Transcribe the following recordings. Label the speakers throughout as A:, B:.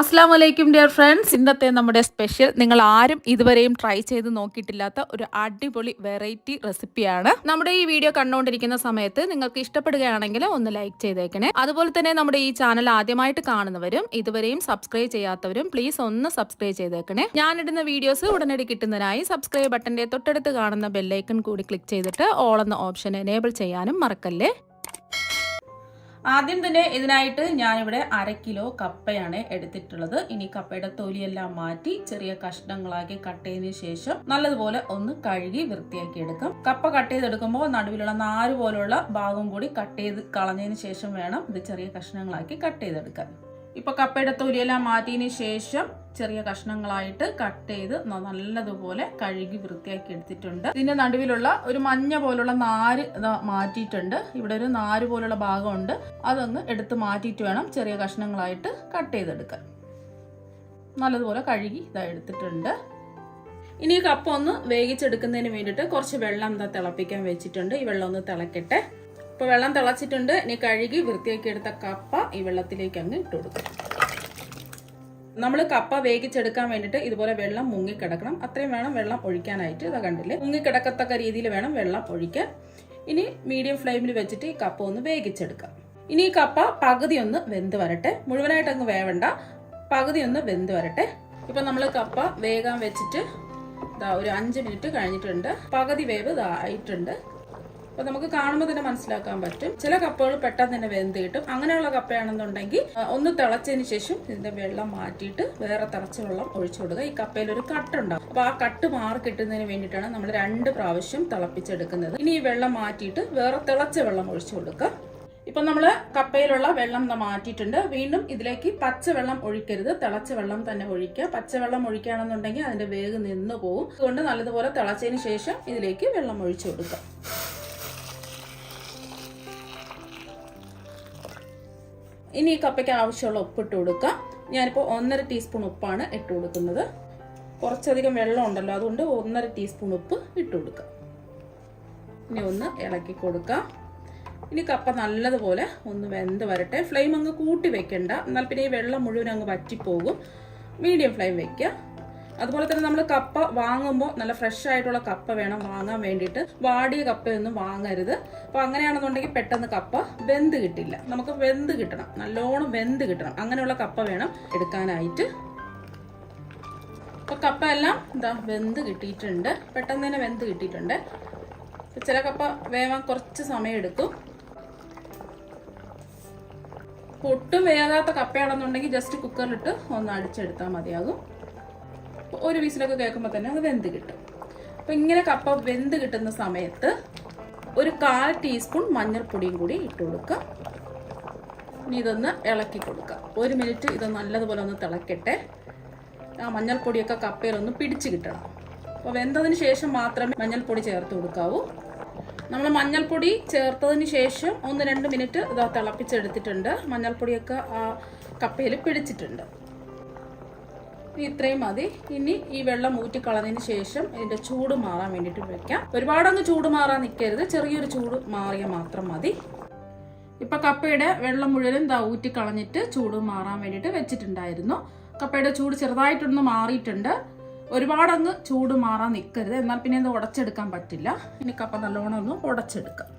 A: അസ്സാം വലൈക്കും dear friends. ഇന്നത്തെ നമ്മുടെ സ്പെഷ്യൽ നിങ്ങൾ ആരും ഇതുവരെയും ട്രൈ ചെയ്ത് നോക്കിയിട്ടില്ലാത്ത ഒരു അടിപൊളി വെറൈറ്റി റെസിപ്പിയാണ്. നമ്മുടെ ഈ വീഡിയോ കണ്ടുകൊണ്ടിരിക്കുന്ന സമയത്ത് നിങ്ങൾക്ക് ഇഷ്ടപ്പെടുകയാണെങ്കിൽ ഒന്ന് ലൈക്ക് ചെയ്തേക്കണേ. അതുപോലെ തന്നെ നമ്മുടെ ഈ ചാനൽ ആദ്യമായിട്ട് കാണുന്നവരും ഇതുവരെയും സബ്സ്ക്രൈബ് ചെയ്യാത്തവരും പ്ലീസ് ഒന്ന് സബ്സ്ക്രൈബ് ചെയ്തേക്കണേ. ഞാനിടുന്ന വീഡിയോസ് ഉടനടി കിട്ടുന്നതിനായി സബ്സ്ക്രൈബ് ബട്ടന്റെ തൊട്ടടുത്ത് കാണുന്ന ബെല്ലൈക്കൺ കൂടി ക്ലിക്ക് ചെയ്തിട്ട് ഓൾ എന്ന ഓപ്ഷൻ എനേബിൾ ചെയ്യാനും മറക്കല്ലേ. ആദ്യം തന്നെ ഇതിനായിട്ട് ഞാനിവിടെ 1/2 കിലോ കപ്പയാണ് എടുത്തിട്ടുള്ളത്. ഇനി കപ്പയുടെ തൊലിയെല്ലാം മാറ്റി ചെറിയ കഷ്ണങ്ങളാക്കി കട്ട് ചെയ്തതിനു ശേഷം നല്ലതുപോലെ ഒന്ന് കഴുകി വൃത്തിയാക്കി എടുക്കാം. കപ്പ കട്ട് ചെയ്തെടുക്കുമ്പോൾ നടുവിലുള്ള നാര് പോലുള്ള ഭാഗം കൂടി കട്ട് ചെയ്ത് കളഞ്ഞതിന് ശേഷം വേണം ഇത് ചെറിയ കഷ്ണങ്ങളാക്കി കട്ട് ചെയ്തെടുക്കാൻ. ഇപ്പൊ കപ്പയുടെ തൊലിയെല്ലാം മാറ്റിയതിന് ശേഷം ചെറിയ കഷ്ണങ്ങളായിട്ട് കട്ട് ചെയ്ത് നല്ലതുപോലെ കഴുകി വൃത്തിയാക്കി എടുത്തിട്ടുണ്ട്. ഇതിന്റെ നടുവിലുള്ള ഒരു മഞ്ഞ പോലുള്ള നാര് മാറ്റിയിട്ടുണ്ട്. ഇവിടെ ഒരു നാര് പോലുള്ള ഭാഗമുണ്ട്, അതൊന്ന് എടുത്ത് മാറ്റിയിട്ട് വേണം ചെറിയ കഷ്ണങ്ങളായിട്ട് കട്ട് ചെയ്തെടുക്കാൻ. നല്ലതുപോലെ കഴുകി ഇതാ എടുത്തിട്ടുണ്ട്. ഇനി ഈ കപ്പ ഒന്ന് വേവിച്ചെടുക്കുന്നതിന് വേണ്ടിയിട്ട് കുറച്ച് വെള്ളം തിളപ്പിക്കാൻ വെച്ചിട്ടുണ്ട്. ഈ വെള്ളം ഒന്ന് തിളക്കട്ടെ. ഇപ്പൊ വെള്ളം തിളച്ചിട്ടുണ്ട്. ഇനി കഴുകി വൃത്തിയാക്കി എടുത്ത കപ്പ ഈ വെള്ളത്തിലേക്ക് അങ്ങ് ഇട്ട് കൊടുക്കും. നമ്മൾ കപ്പ വേവിച്ചെടുക്കാൻ വേണ്ടിയിട്ട് ഇതുപോലെ വെള്ളം മുങ്ങിക്കിടക്കണം, അത്രയും വേണം വെള്ളം ഒഴിക്കാനായിട്ട്. ഇതാ കണ്ടില്ലേ, മുങ്ങിക്കിടക്കത്തക്ക രീതിയിൽ വേണം വെള്ളം ഒഴിക്കാൻ. ഇനി മീഡിയം ഫ്ലെയിമിൽ വെച്ചിട്ട് ഈ കപ്പ ഒന്ന് വേവിച്ചെടുക്കാം. ഇനി ഈ കപ്പ പകുതി ഒന്ന് വെന്ത് വരട്ടെ, മുഴുവനായിട്ട് അങ്ങ് വേവണ്ട, പകുതി ഒന്ന് വെന്ത് വരട്ടെ. ഇപ്പൊ നമ്മൾ കപ്പ വേകാൻ വെച്ചിട്ട് ഒരു 5 മിനിറ്റ് കഴിഞ്ഞിട്ടുണ്ട്. പകുതി വേവ് ആയിട്ടുണ്ട്. അപ്പൊ നമുക്ക് കാണുമ്പോൾ തന്നെ മനസ്സിലാക്കാൻ പറ്റും. ചില കപ്പകൾ പെട്ടെന്ന് തന്നെ വെന്ത് കിട്ടും. അങ്ങനെയുള്ള കപ്പയാണെന്നുണ്ടെങ്കിൽ ഒന്ന് തിളച്ചതിന് ശേഷം ഇതിന്റെ വെള്ളം മാറ്റിയിട്ട് വേറെ തിളച്ച വെള്ളം ഒഴിച്ചു കൊടുക്കുക. ഈ കപ്പയിൽ ഒരു കട്ടുണ്ടാവും, അപ്പൊ ആ കട്ട് മാറി കിട്ടുന്നതിന് വേണ്ടിയിട്ടാണ് നമ്മൾ 2 പ്രാവശ്യം തിളപ്പിച്ചെടുക്കുന്നത്. ഇനി ഈ വെള്ളം മാറ്റിയിട്ട് വേറെ തിളച്ച വെള്ളം ഒഴിച്ചു കൊടുക്കുക. ഇപ്പൊ നമ്മള് കപ്പയിലുള്ള വെള്ളം മാറ്റിയിട്ടുണ്ട്. വീണ്ടും ഇതിലേക്ക് പച്ചവെള്ളം ഒഴിക്കരുത്, തിളച്ച വെള്ളം തന്നെ ഒഴിക്കുക. പച്ചവെള്ളം ഒഴിക്കുകയാണെന്നുണ്ടെങ്കിൽ അതിന്റെ വേഗ് നിന്ന് പോകും. അതുകൊണ്ട് നല്ലതുപോലെ തിളച്ചതിന് ശേഷം ഇതിലേക്ക് വെള്ളം ഒഴിച്ചു കൊടുക്കുക. ഇനി ഈ കപ്പയ്ക്ക് ആവശ്യമുള്ള ഉപ്പ് ഇട്ട് കൊടുക്കാം. ഞാനിപ്പോൾ 1.5 ടീസ്പൂൺ ഉപ്പാണ് ഇട്ട് കൊടുക്കുന്നത്. കുറച്ചധികം വെള്ളം ഉണ്ടല്ലോ, അതുകൊണ്ട് 1.5 ടീസ്പൂൺ ഉപ്പ് ഇട്ട് കൊടുക്കാം. ഇനി ഒന്ന് ഇളക്കി കൊടുക്കാം. ഇനി കപ്പ നല്ലതുപോലെ ഒന്ന് വെന്ത് വരട്ടെ. ഫ്ലെയിം അങ്ങ് കൂട്ടി വെക്കണ്ട, എന്നാൽ പിന്നെ ഈ വെള്ളം മുഴുവൻ അങ്ങ് വറ്റിപ്പോകും. മീഡിയം ഫ്ലെയിം വെക്കുക. അതുപോലെ തന്നെ നമ്മൾ കപ്പ വാങ്ങുമ്പോൾ നല്ല ഫ്രഷ് ആയിട്ടുള്ള കപ്പ വേണം വാങ്ങാൻ വേണ്ടിയിട്ട്. വാടിയ കപ്പയൊന്നും വാങ്ങരുത്. അപ്പൊ അങ്ങനെയാണെന്നുണ്ടെങ്കിൽ പെട്ടെന്ന് കപ്പ വെന്ത് കിട്ടില്ല. നമുക്ക് വെന്ത് കിട്ടണം, നല്ലോണം വെന്ത് കിട്ടണം. അങ്ങനെയുള്ള കപ്പ വേണം എടുക്കാനായിട്ട്. അപ്പൊ കപ്പ എല്ലാം വെന്ത് കിട്ടിയിട്ടുണ്ട്, പെട്ടെന്ന് തന്നെ വെന്ത് കിട്ടിയിട്ടുണ്ട്. ചില കപ്പ വേവാൻ കുറച്ച് സമയം എടുക്കും. ഒട്ടും വേകാത്ത കപ്പയാണെന്നുണ്ടെങ്കിൽ ജസ്റ്റ് കുക്കറിലിട്ട് ഒന്ന് അടിച്ചെടുത്താൽ മതിയാകും. ഒരു വിസിലൊക്കെ കേൾക്കുമ്പോൾ തന്നെ അത് വെന്ത് കിട്ടും. അപ്പൊ ഇങ്ങനെ കപ്പ വെന്ത് കിട്ടുന്ന സമയത്ത് ഒരു 1/4 ടീസ്പൂൺ മഞ്ഞൾപ്പൊടിയും കൂടി ഇട്ട് കൊടുക്കുക. ഇനി ഇതൊന്ന് ഇളക്കി കൊടുക്കുക. 1 മിനിറ്റ് ഇത് നല്ലതുപോലെ ഒന്ന് തിളക്കട്ടെ. ആ മഞ്ഞൾപ്പൊടിയൊക്കെ കപ്പയിലൊന്ന് പിടിച്ച് കിട്ടണം. അപ്പോൾ വെന്തതിന് ശേഷം മാത്രമേ മഞ്ഞൾപ്പൊടി ചേർത്ത് കൊടുക്കാവൂ. നമ്മൾ മഞ്ഞൾപ്പൊടി ചേർത്തതിന് ശേഷം 1-2 മിനിറ്റ് ഇത് തിളപ്പിച്ചെടുത്തിട്ടുണ്ട്. മഞ്ഞൾപ്പൊടിയൊക്കെ ആ കപ്പയിൽ പിടിച്ചിട്ടുണ്ട്. ഇത്രയും മതി. ഇനി ഈ വെള്ളം ഊറ്റിക്കളഞ്ഞതിന് ശേഷം ഇതിന്റെ ചൂട് മാറാൻ വേണ്ടിയിട്ട് വെക്കാം. ഒരുപാടങ്ങ് ചൂട് മാറാൻ നിൽക്കരുത്, ചെറിയൊരു ചൂട് മാറിയാൽ മാത്രം മതി. ഇപ്പൊ കപ്പയുടെ വെള്ളം മുഴുവൻ ഊറ്റിക്കളഞ്ഞിട്ട് ചൂട് മാറാൻ വേണ്ടിയിട്ട് വെച്ചിട്ടുണ്ടായിരുന്നു. കപ്പയുടെ ചൂട് ചെറുതായിട്ടൊന്ന് മാറിയിട്ടുണ്ട്. ഒരുപാടങ്ങ് ചൂട് മാറാൻ നിൽക്കരുത്, എന്നാൽ പിന്നെ ഇത് ഉടച്ചെടുക്കാൻ പറ്റില്ല. ഇനി കപ്പ നല്ലോണം ഒന്ന് ഉടച്ചെടുക്കാം.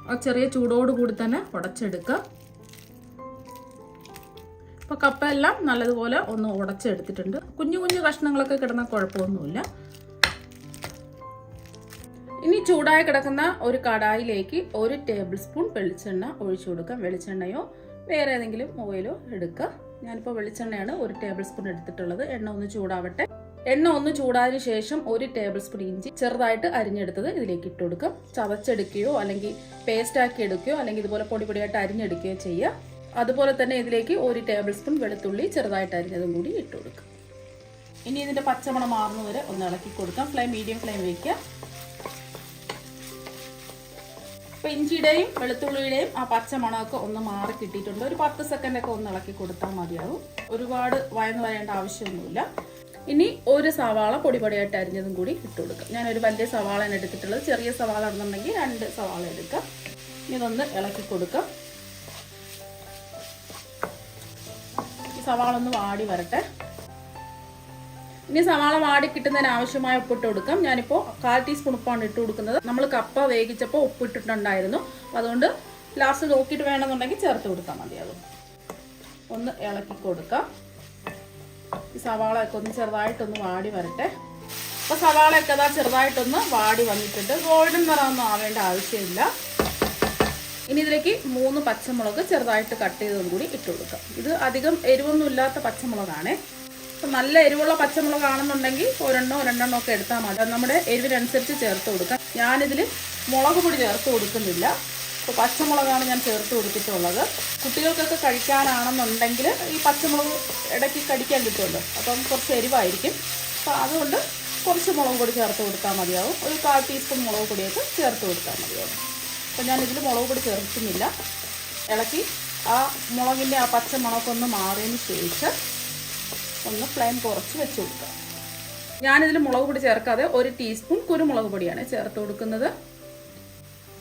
A: ആ ചെറിയ ചൂടോടുകൂടി തന്നെ ഉടച്ചെടുക്കുക. അപ്പൊ കപ്പ എല്ലാം നല്ലതുപോലെ ഒന്ന് ഉടച്ചെടുത്തിട്ടുണ്ട്. കുഞ്ഞു കുഞ്ഞു കഷ്ണങ്ങളൊക്കെ കിടന്ന കുഴപ്പമൊന്നുമില്ല. ഇനി ചൂടായി കിടക്കുന്ന ഒരു കടായിലേക്ക് 1 ടേബിൾ സ്പൂൺ വെളിച്ചെണ്ണ ഒഴിച്ചു കൊടുക്കാം. വെളിച്ചെണ്ണയോ വേറെ ഏതെങ്കിലും ഓയിലോ എടുക്കുക. ഞാനിപ്പോൾ വെളിച്ചെണ്ണയാണ് 1 ടേബിൾ സ്പൂൺ എടുത്തിട്ടുള്ളത്. എണ്ണ ഒന്ന് ചൂടാവട്ടെ. എണ്ണ ഒന്ന് ചൂടായതിനു ശേഷം 1 ടേബിൾ സ്പൂൺ ഇഞ്ചി ചെറുതായിട്ട് അരിഞ്ഞെടുത്തത് ഇതിലേക്ക് ഇട്ട് കൊടുക്കാം. ചതച്ചെടുക്കുകയോ അല്ലെങ്കിൽ പേസ്റ്റ് ആക്കി എടുക്കുകയോ അല്ലെങ്കിൽ ഇതുപോലെ പൊടിയായിട്ട് അരിഞ്ഞെടുക്കുകയോ ചെയ്യുക. അതുപോലെ തന്നെ ഇതിലേക്ക് 1 ടേബിൾ സ്പൂൺ വെളുത്തുള്ളി ചെറുതായിട്ട് അരിഞ്ഞതും കൂടി ഇട്ട് കൊടുക്കുക. ഇനി ഇതിന്റെ പച്ചമണം മാറുന്നവരെ ഒന്ന് ഇളക്കി കൊടുക്കാം. ഫ്ലെയിം മീഡിയം ഫ്ലെയിം വയ്ക്കുക. അപ്പൊ ഇഞ്ചിയുടെയും വെളുത്തുള്ളിയുടെയും ആ പച്ചമണമൊക്കെ ഒന്ന് മാറി കിട്ടിയിട്ടുണ്ട്. ഒരു 10 സെക്കൻഡൊക്കെ ഒന്ന് ഇളക്കി കൊടുത്താൽ മതിയാവും. ഒരുപാട് വഴന്ന് വരേണ്ട ആവശ്യമൊന്നുമില്ല. ഇനി 1 സവാള പൊടിയായിട്ട് അരിഞ്ഞതും കൂടി ഇട്ട് കൊടുക്കുക. ഞാനൊരു വലിയ സവാളയാണ് എടുത്തിട്ടുള്ളത്. ചെറിയ സവാള ആണെന്നുണ്ടെങ്കിൽ 2 സവാള എടുക്കുക. ഇതൊന്ന് ഇളക്കി കൊടുക്കാം. ഈ സവാള ഒന്ന് വാടി വരട്ടെ. ഇനി സവാള വാടി കിട്ടുന്നതിന് ആവശ്യമായ ഉപ്പിട്ട് കൊടുക്കാം. ഞാനിപ്പോൾ 1/4 ടീസ്പൂൺ ഉപ്പാണ് ഇട്ട് കൊടുക്കുന്നത്. നമ്മൾ കപ്പ വേവിച്ചപ്പോൾ ഉപ്പിട്ടിട്ടുണ്ടായിരുന്നു. അതുകൊണ്ട് ലാസ്റ്റ് നോക്കിയിട്ട് വേണമെന്നുണ്ടെങ്കിൽ ചേർത്ത് കൊടുത്താൽ മതി. അത് ഒന്ന് ഇളക്കി കൊടുക്കാം. ഈ സവാളയൊക്കെ ഒന്ന് ചെറുതായിട്ടൊന്ന് വാടി വരട്ടെ. അപ്പോൾ സവാളയൊക്കെ അതാ ചെറുതായിട്ടൊന്ന് വാടി വന്നിട്ടുണ്ട്. ഗോൾഡൻ നിറമൊന്നും ആവേണ്ട ആവശ്യമില്ല. ഇനി ഇതിലേക്ക് 3 പച്ചമുളക് ചെറുതായിട്ട് കട്ട് ചെയ്തതും കൂടി ഇട്ട് കൊടുക്കാം. ഇത് അധികം എരിവൊന്നും ഇല്ലാത്ത പച്ചമുളകാണേ. അപ്പം നല്ല എരിവുള്ള പച്ചമുളകാണെന്നുണ്ടെങ്കിൽ ഒരെണ്ണോ രണ്ടെണ്ണോ ഒക്കെ എടുത്താൽ മതി. അത് നമ്മുടെ എരിവിനനുസരിച്ച് ചേർത്ത് കൊടുക്കാം. ഞാനിതിൽ മുളക് പൊടി ചേർത്ത് കൊടുക്കുന്നില്ല. അപ്പോൾ പച്ചമുളകാണ് ഞാൻ ചേർത്ത് കൊടുത്തിട്ടുള്ളത്. കുട്ടികൾക്കൊക്കെ കഴിക്കാനാണെന്നുണ്ടെങ്കിൽ ഈ പച്ചമുളക് ഇടയ്ക്ക് കടിക്കാൻ കിട്ടുമല്ലോ, അപ്പം കുറച്ച് എരിവായിരിക്കും. അപ്പോൾ അതുകൊണ്ട് കുറച്ച് മുളക് പൊടി ചേർത്ത് കൊടുത്താൽ മതിയാവും. ഒരു 1/4 ടീസ്പൂൺ മുളക് പൊടിയൊക്കെ ചേർത്ത് കൊടുത്താൽ മതിയാവും. അപ്പോൾ ഞാനിതിൽ മുളക് പൊടി ചേർക്കുന്നില്ല. ഇളക്കി ആ മുളകിൻ്റെ ആ പച്ചമുളകൊക്കെ ഒന്ന് മാറിയതിന് ശേഷം ഒന്ന് ഫ്ലെയിം കുറച്ച് വെച്ച് കൊടുക്കുക. ഞാനിതിൽ മുളക് പൊടി ചേർക്കാതെ 1 ടീസ്പൂൺ കുരുമുളക് പൊടിയാണ് ചേർത്ത് കൊടുക്കുന്നത്.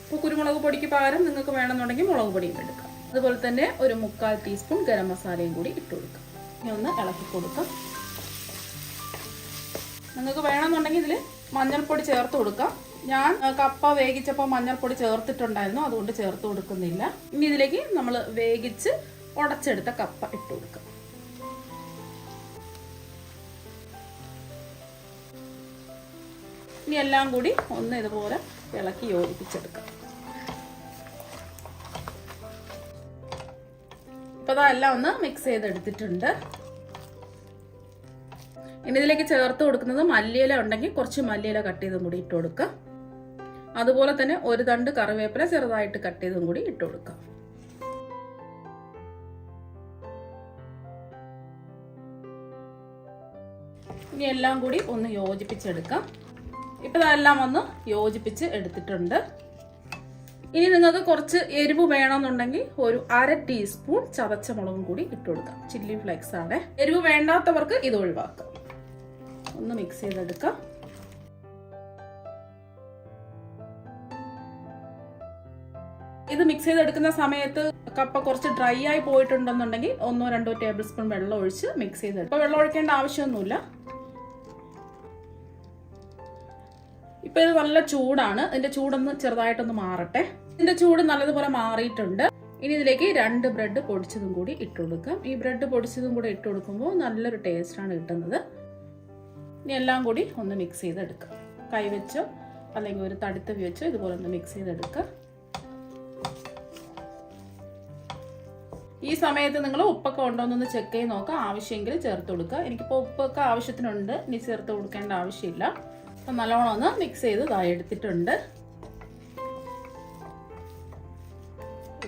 A: അപ്പോൾ കുരുമുളക് പൊടിക്ക് പകരം നിങ്ങൾക്ക് വേണമെന്നുണ്ടെങ്കിൽ മുളക് പൊടിയും എടുക്കാം. അതുപോലെ തന്നെ ഒരു 3/4 ടീസ്പൂൺ ഗരം മസാലയും കൂടി ഇട്ട് കൊടുക്കാം. ഇനി ഒന്ന് ഇളക്കി കൊടുക്കാം. നിങ്ങൾക്ക് വേണമെന്നുണ്ടെങ്കിൽ ഇതിൽ മഞ്ഞൾപ്പൊടി ചേർത്ത് കൊടുക്കാം. ഞാൻ കപ്പ വേവിച്ചപ്പോൾ മഞ്ഞൾപ്പൊടി ചേർത്തിട്ടുണ്ടായിരുന്നു, അതുകൊണ്ട് ചേർത്ത് കൊടുക്കുന്നില്ല. ഇനി ഇതിലേക്ക് നമ്മൾ വേവിച്ച് ഉടച്ചെടുത്ത കപ്പ ഇട്ട് കൊടുക്കാം. ഇനി എല്ലാം കൂടി ഒന്ന് ഇതുപോലെ ഇളക്കി യോജിപ്പിച്ചെടുക്കാം. ഇപ്പോൾ അതെല്ലാം ഒന്ന് മിക്സ് ചെയ്തെടുത്തിട്ടുണ്ട്. ഇനി ഇതിലേക്ക് ചേർത്ത് കൊടുക്കുന്നത് മല്ലിയില ഉണ്ടെങ്കിൽ കുറച്ച് മല്ലിയില കട്ട് ചെയ്തും കൂടി ഇട്ട് കൊടുക്കാം. അതുപോലെ തന്നെ 1 തണ്ട് കറിവേപ്പില ചെറുതായിട്ട് കട്ട് ചെയ്തും കൂടി ഇട്ട് കൊടുക്കാം. ഇനി എല്ലാം കൂടി ഒന്ന് യോജിപ്പിച്ചെടുക്കാം. ഇപ്പം ഇതെല്ലാം ഒന്ന് യോജിപ്പിച്ച് എടുത്തിട്ടുണ്ട്. ഇനി നിങ്ങൾക്ക് കുറച്ച് എരിവ് വേണമെന്നുണ്ടെങ്കിൽ ഒരു 1/2 ടീസ്പൂൺ ചതച്ച മുളകും കൂടി ഇട്ട് കൊടുക്കാം. ചില്ലി ഫ്ലേക്സ് ആണ്. എരിവ് വേണ്ടാത്തവർക്ക് ഇത് ഒഴിവാക്കാം. ഒന്ന് മിക്സ് ചെയ്തെടുക്കാം. ഇത് മിക്സ് ചെയ്തെടുക്കുന്ന സമയത്ത് കപ്പ കുറച്ച് ഡ്രൈ ആയി പോയിട്ടുണ്ടെന്നുണ്ടെങ്കിൽ 1-2 ടേബിൾ സ്പൂൺ വെള്ളം ഒഴിച്ച് മിക്സ് ചെയ്തെടുക്കും. ഇപ്പോൾ വെള്ളം ഒഴിക്കേണ്ട ആവശ്യമൊന്നുമില്ല. ഇപ്പൊ ഇത് നല്ല ചൂടാണ്. ഇതിന്റെ ചൂടൊന്ന് ചെറുതായിട്ടൊന്ന് മാറട്ടെ. ഇതിന്റെ ചൂട് നല്ലതുപോലെ മാറിയിട്ടുണ്ട്. ഇനി ഇതിലേക്ക് 2 ബ്രെഡ് പൊടിച്ചതും കൂടി ഇട്ട് കൊടുക്കാം. ഈ ബ്രെഡ് പൊടിച്ചതും കൂടെ ഇട്ട് കൊടുക്കുമ്പോൾ നല്ലൊരു ടേസ്റ്റാണ് കിട്ടുന്നത്. ഇനി എല്ലാം കൂടി ഒന്ന് മിക്സ് ചെയ്തെടുക്കാം. കൈവച്ചോ അല്ലെങ്കിൽ ഒരു തടുത്തവി വെച്ചോ ഇതുപോലെ ഒന്ന് മിക്സ് ചെയ്തെടുക്കുക. ഈ സമയത്ത് നിങ്ങൾ ഉപ്പൊക്കെ ഉണ്ടോയെന്നൊന്ന് ചെക്ക് ചെയ്ത് നോക്കുക. ആവശ്യമെങ്കിൽ ചേർത്ത് കൊടുക്കുക. എനിക്കിപ്പോൾ ഉപ്പൊക്കെ ആവശ്യത്തിനുണ്ട്, ഇനി ചേർത്ത് കൊടുക്കേണ്ട ആവശ്യമില്ല. അപ്പം നല്ലോണം ഒന്ന് മിക്സ് ചെയ്ത് ഇതായി എടുത്തിട്ടുണ്ട്.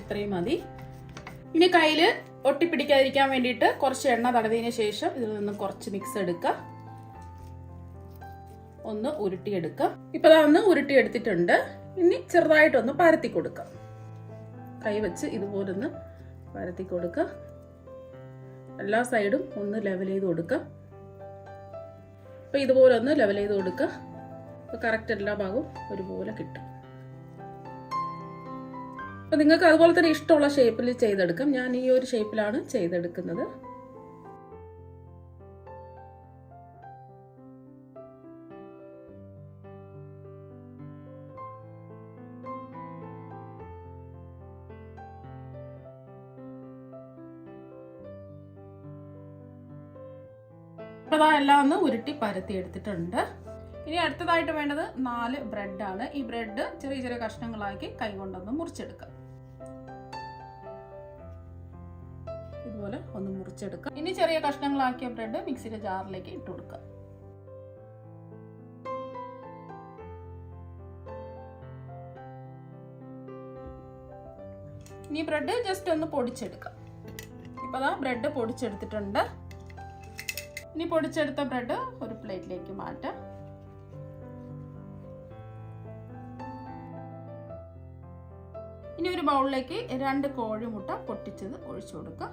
A: ഇത്രയും മതി. ഇനി കയ്യിൽ ഒട്ടിപ്പിടിക്കാതിരിക്കാൻ വേണ്ടിയിട്ട് കുറച്ച് എണ്ണ തടവിയതിന് ശേഷം ഇതിൽ നിന്ന് കുറച്ച് മിക്സ് എടുക്കുക. ഒന്ന് ഉരുട്ടിയെടുക്കുക. ഇപ്പം അതൊന്ന് ഉരുട്ടിയെടുത്തിട്ടുണ്ട്. ഇനി ചെറുതായിട്ടൊന്ന് പരത്തി കൊടുക്കുക. കൈ വെച്ച് ഇതുപോലെ ഒന്ന് പരത്തി കൊടുക്കുക. എല്ലാ സൈഡും ഒന്ന് ലെവൽ ചെയ്ത് കൊടുക്കുക. അപ്പം ഇതുപോലെ ഒന്ന് ലെവൽ ചെയ്ത് കൊടുക്കുക. അപ്പോൾ കറക്റ്റ് എല്ലാ ഭാഗവും ഒരുപോലെ കിട്ടും. അപ്പം നിങ്ങൾക്ക് അതുപോലെ തന്നെ ഇഷ്ടമുള്ള ഷേപ്പിൽ ചെയ്തെടുക്കാം. ഞാൻ ഈ ഒരു ഷേപ്പിലാണ് ചെയ്തെടുക്കുന്നത്. അപ്പോൾ എല്ലാം ഒന്ന് ഉരുട്ടി പരത്തി എടുത്തിട്ടുണ്ട്. ഇനി അടുത്തതായിട്ട് വേണ്ടത് 4 ബ്രെഡാണ്. ഈ ബ്രെഡ് ചെറിയ ചെറിയ കഷ്ണങ്ങളാക്കി കൈ കൊണ്ടൊന്ന് മുറിച്ചെടുക്കാം. ഇതുപോലെ ഒന്ന് മുറിച്ചെടുക്കാം. ഇനി ചെറിയ കഷ്ണങ്ങളാക്കിയ ബ്രെഡ് മിക്സിയുടെ ജാറിലേക്ക് ഇട്ട് കൊടുക്കാം. ഇനി ബ്രെഡ് ജസ്റ്റ് ഒന്ന് പൊടിച്ചെടുക്കാം. ഇപ്പോൾ ബ്രെഡ് പൊടിച്ചെടുത്തിട്ടുണ്ട്. ഇനി പൊടിച്ചെടുത്ത ബ്രെഡ് ഒരു പ്ലേറ്റിലേക്ക് മാറ്റാം. ഇനി ഒരു ബൗളിലേക്ക് 2 കോഴിമുട്ട പൊട്ടിച്ചത് ഒഴിച്ചു കൊടുക്കാം.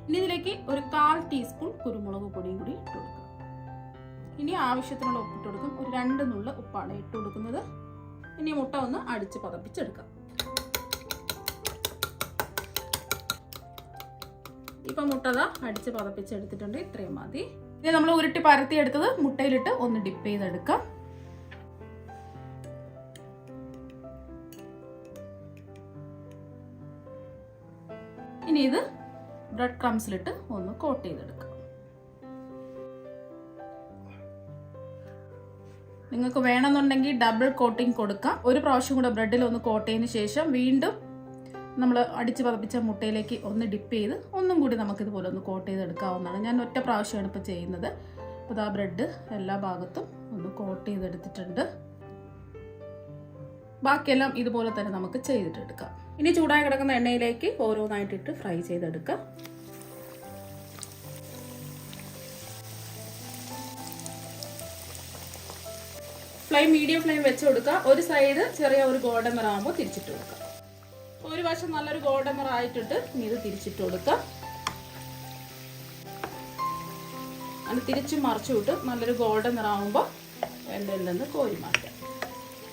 A: ഇനി ഇതിലേക്ക് ഒരു 1/4 ടീസ്പൂൺ കുരുമുളക് പൊടിയും കൂടി ഇട്ട് കൊടുക്കാം. ഇനി ആവശ്യത്തിനുള്ള ഉപ്പിട്ട് കൊടുക്കും. ഒരു 2 നുള്ള ഉപ്പാണ് ഇട്ട് കൊടുക്കുന്നത്. ഇനി മുട്ട ഒന്ന് അടിച്ച് പതപ്പിച്ചെടുക്കാം. ഇപ്പൊ മുട്ട അടിച്ച് പതപ്പിച്ചെടുത്തിട്ടുണ്ട്. ഇത്രയും മതി. ഇനി നമ്മൾ ഉരുട്ടി പരത്തി എടുത്തത് മുട്ടയിലിട്ട് ഒന്ന് ഡിപ്പ് ചെയ്തെടുക്കാം. ഇനി ഇത് ബ്രെഡ് ക്രംസിലിട്ട് ഒന്ന് കോട്ട് ചെയ്തെടുക്കാം. നിങ്ങൾക്ക് വേണമെന്നുണ്ടെങ്കിൽ ഡബിൾ കോട്ടിംഗ് കൊടുക്കാം. ഒരു പ്രാവശ്യം കൂടെ ബ്രെഡിൽ ഒന്ന് കോട്ട് ചെയ്തതിന് ശേഷം വീണ്ടും നമ്മൾ അടിച്ച് പതപ്പിച്ച മുട്ടയിലേക്ക് ഒന്ന് ഡിപ്പ് ചെയ്ത് ഒന്നും കൂടി നമുക്കിതുപോലെ ഒന്ന് കോട്ട് ചെയ്തെടുക്കാവുന്നതാണ്. ഞാൻ ഒറ്റ പ്രാവശ്യമാണ് ഇപ്പോൾ ചെയ്യുന്നത്. അപ്പോൾ ആ ബ്രെഡ് എല്ലാ ഭാഗത്തും ഒന്ന് കോട്ട് ചെയ്തെടുത്തിട്ടുണ്ട്. ബാക്കിയെല്ലാം ഇതുപോലെ തന്നെ നമുക്ക് ചെയ്തിട്ടെടുക്കാം. ഇനി ചൂടായി കിടക്കുന്ന എണ്ണയിലേക്ക് ഓരോന്നായിട്ടിട്ട് ഫ്രൈ ചെയ്തെടുക്കാം. ഫ്ലെയിം മീഡിയം ഫ്ലെയിം വെച്ച് കൊടുക്കുക. ഒരു സൈഡ് ചെറിയ ഒരു ഗോൾഡൻ നിറമാകുമ്പോൾ തിരിച്ചിട്ട് കൊടുക്കുക. ഒരു വശം നല്ലൊരു ഗോൾഡൻ നിറമായിട്ടിട്ട് ഇനി ഇത് തിരിച്ചിട്ട് കൊടുക്കുക. അത് തിരിച്ച് മറിച്ചു വിട്ട് നല്ലൊരു ഗോൾഡൻ നിറമാകുമ്പോൾ എണ്ണയിൽ നിന്ന് കോരി മാറ്റാം.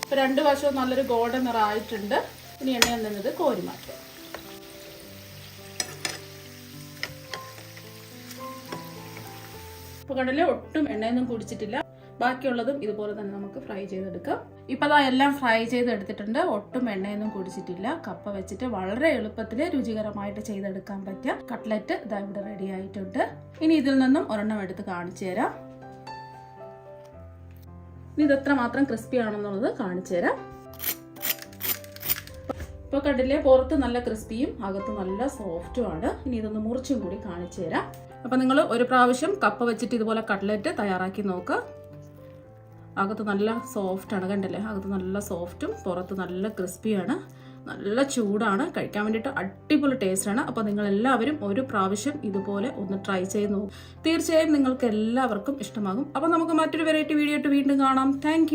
A: ഇപ്പോൾ രണ്ട് വശവും നല്ലൊരു ഗോൾഡൻ നിറമായിട്ടുണ്ട്. ഇനി എണ്ണയിൽ നിന്നത് കോരി മാറ്റാം. ഇപ്പോൾ കടല ഒട്ടും എണ്ണയൊന്നും കുടിച്ചിട്ടില്ല. ബാക്കിയുള്ളതും ഇതുപോലെ തന്നെ നമുക്ക് ഫ്രൈ ചെയ്തെടുക്കാം. ഇപ്പം അതാ എല്ലാം ഫ്രൈ ചെയ്തെടുത്തിട്ടുണ്ട്. ഒട്ടും എണ്ണയൊന്നും കുടിച്ചിട്ടില്ല. കപ്പ വെച്ചിട്ട് വളരെ എളുപ്പത്തിൽ രുചികരമായിട്ട് ചെയ്തെടുക്കാൻ പറ്റിയ കട്ട്ലറ്റ് ഇതാ ഇവിടെ റെഡി ആയിട്ടുണ്ട്. ഇനി ഇതിൽ നിന്നും ഒരെണ്ണം എടുത്ത് കാണിച്ചു തരാം. ഇനി ഇത് എത്രമാത്രം ക്രിസ്പി ആണെന്നുള്ളത് കാണിച്ചു തരാം. ഇപ്പോൾ കണ്ടില്ലേ, പുറത്ത് നല്ല ക്രിസ്പിയും അകത്ത് നല്ല സോഫ്റ്റും ആണ്. ഇനി ഇതൊന്ന് മുറിച്ചും കൂടി കാണിച്ചു തരാം. അപ്പം നിങ്ങൾ ഒരു പ്രാവശ്യം കപ്പ വെച്ചിട്ട് ഇതുപോലെ കട്ട്ലറ്റ് തയ്യാറാക്കി നോക്കുക. അകത്ത് നല്ല സോഫ്റ്റാണ്, കണ്ടില്ലേ, അകത്ത് നല്ല സോഫ്റ്റും പുറത്ത് നല്ല ക്രിസ്പിയാണ്. നല്ല ചൂടാണ്. കഴിക്കാൻ വേണ്ടിയിട്ട് അടിപൊളി ടേസ്റ്റാണ്. അപ്പോൾ നിങ്ങളെല്ലാവരും ഒരു പ്രാവശ്യം ഇതുപോലെ ഒന്ന് ട്രൈ ചെയ്ത് നോക്കും. തീർച്ചയായും നിങ്ങൾക്ക് എല്ലാവർക്കും ഇഷ്ടമാകും. അപ്പോൾ നമുക്ക് മറ്റൊരു വെറൈറ്റി വീഡിയോ ആയിട്ട് വീണ്ടും കാണാം. താങ്ക്